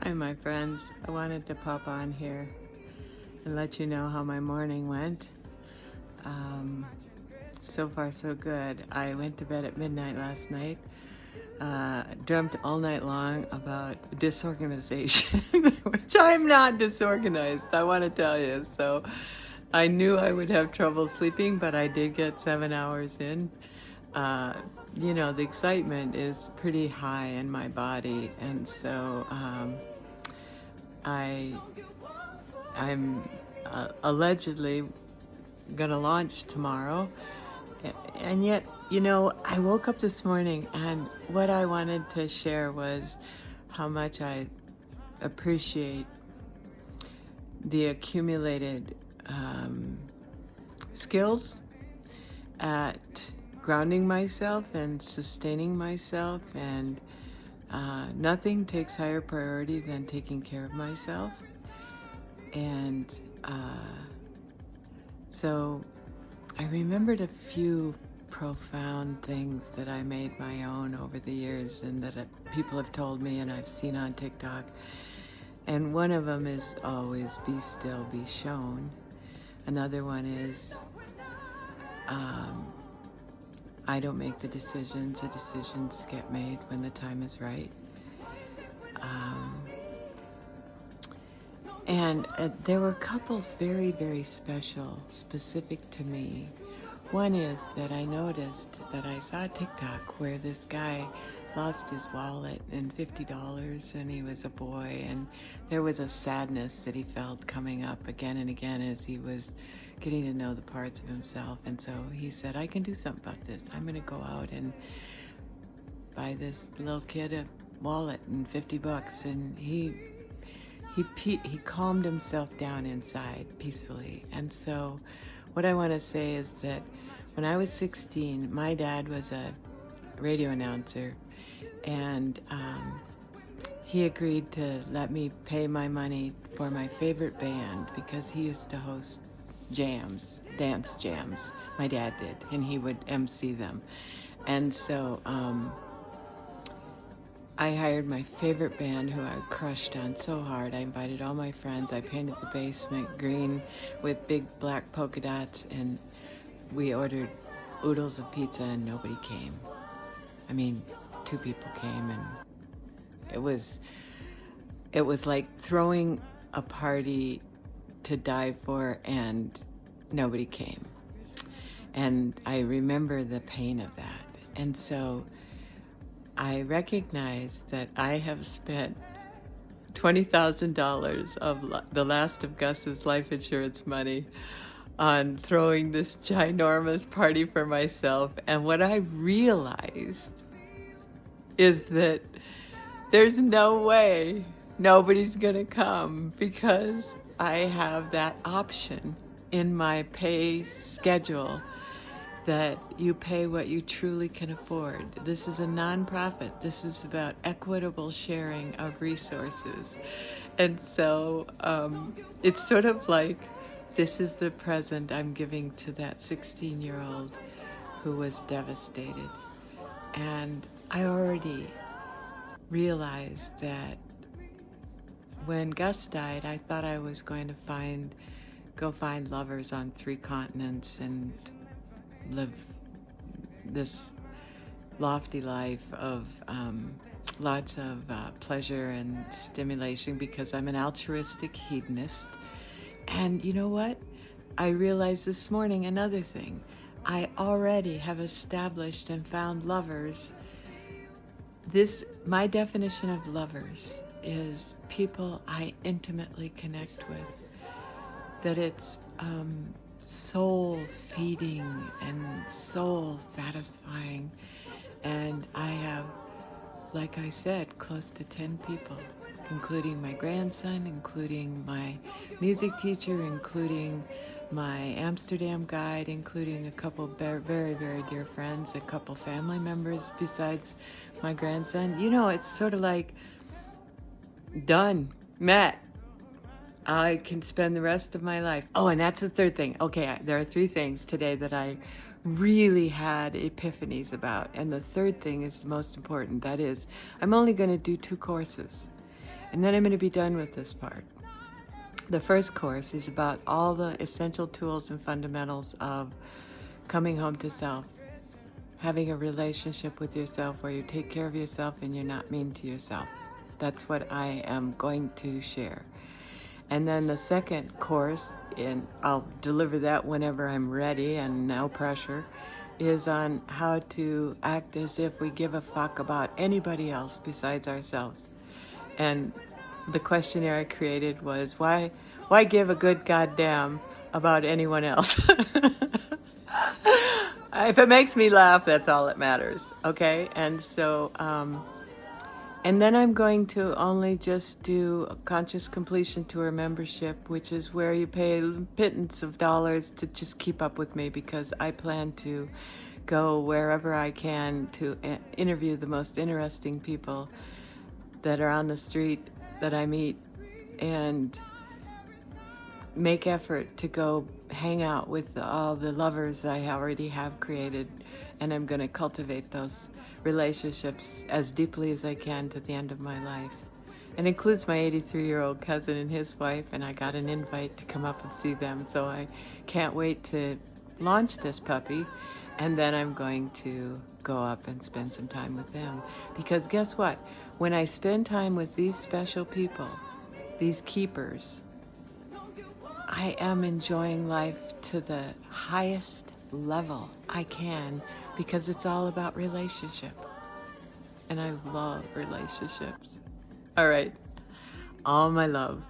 Hi, my friends. I wanted to pop on here and let you know how my morning went. So far, so good. I went to bed at midnight last night. Dreamt all night long about disorganization, which I'm not disorganized, I want to tell you. So I knew I would have trouble sleeping, but I did get 7 hours in. The excitement is pretty high in my body, and so I'm allegedly gonna launch tomorrow, and yet, I woke up this morning and what I wanted to share was how much I appreciate the accumulated skills at grounding myself and sustaining myself, and nothing takes higher priority than taking care of myself. And so I remembered a few profound things that I made my own over the years, and that people have told me and I've seen on TikTok. And one of them is always be still, be shown. Another one is I don't make the decisions get made when the time is right. And there were couples very, very special, specific to me. One is that I noticed that I saw a TikTok where this guy lost his wallet and $50, and he was a boy, and there was a sadness that he felt coming up again and again as he was getting to know the parts of himself. And so he said, I can do something about this. I'm going to go out and buy this little kid a wallet and $50, and he calmed himself down inside peacefully. And so what I want to say is that when I was 16, my dad was a radio announcer, and he agreed to let me pay my money for my favorite band because he used to host jams, dance jams. My dad did, and he would MC them. And so I hired my favorite band, who I crushed on so hard. I invited all my friends. I painted the basement green with big black polka dots, and we ordered oodles of pizza, and nobody came. I mean, 2 people came, and it was like throwing a party to die for, and nobody came. And I remember the pain of that. And so I recognize that I have spent $20,000 of the last of Gus's life insurance money on throwing this ginormous party for myself. And what I realized is that there's no way nobody's gonna come, because I have that option in my pay schedule that you pay what you truly can afford. This is a nonprofit. This is about equitable sharing of resources. And so it's sort of like, this is the present I'm giving to that 16-year-old who was devastated. And I already realized that when Gus died, I thought I was going to go find lovers on 3 continents and live this lofty life of lots of pleasure and stimulation, because I'm an altruistic hedonist. And you know what? I realized this morning another thing. I already have established and found lovers. My definition of lovers is people I intimately connect with, that it's soul feeding and soul satisfying. And I have, like I said, close to 10 people, including my grandson, including my music teacher, including my Amsterdam guide, including a couple very, very dear friends, a couple family members besides my grandson. It's sort of like done, met. I can spend the rest of my life. Oh, and that's the third thing. Okay, there are 3 things today that I really had epiphanies about. And the third thing is the most important. That is, I'm only going to do 2 courses. And then I'm going to be done with this part. The first course is about all the essential tools and fundamentals of coming home to self, having a relationship with yourself where you take care of yourself and you're not mean to yourself. That's what I am going to share. And then the second course, and I'll deliver that whenever I'm ready and no pressure, is on how to act as if we give a fuck about anybody else besides ourselves. And the questionnaire I created was, why give a good goddamn about anyone else? If it makes me laugh, that's all that matters, okay? And so, and then I'm going to only just do a Conscious Completion Tour membership, which is where you pay pittance of dollars to just keep up with me, because I plan to go wherever I can to interview the most interesting people that are on the street that I meet, and make effort to go hang out with all the lovers I already have created, and I'm going to cultivate those relationships as deeply as I can to the end of my life. It includes my 83-year-old cousin and his wife, and I got an invite to come up and see them, so I can't wait to launch this puppy, and then I'm going to go up and spend some time with them. Because guess what? When I spend time with these special people, these keepers, I am enjoying life to the highest level I can, because it's all about relationship. And I love relationships. All right. All my love.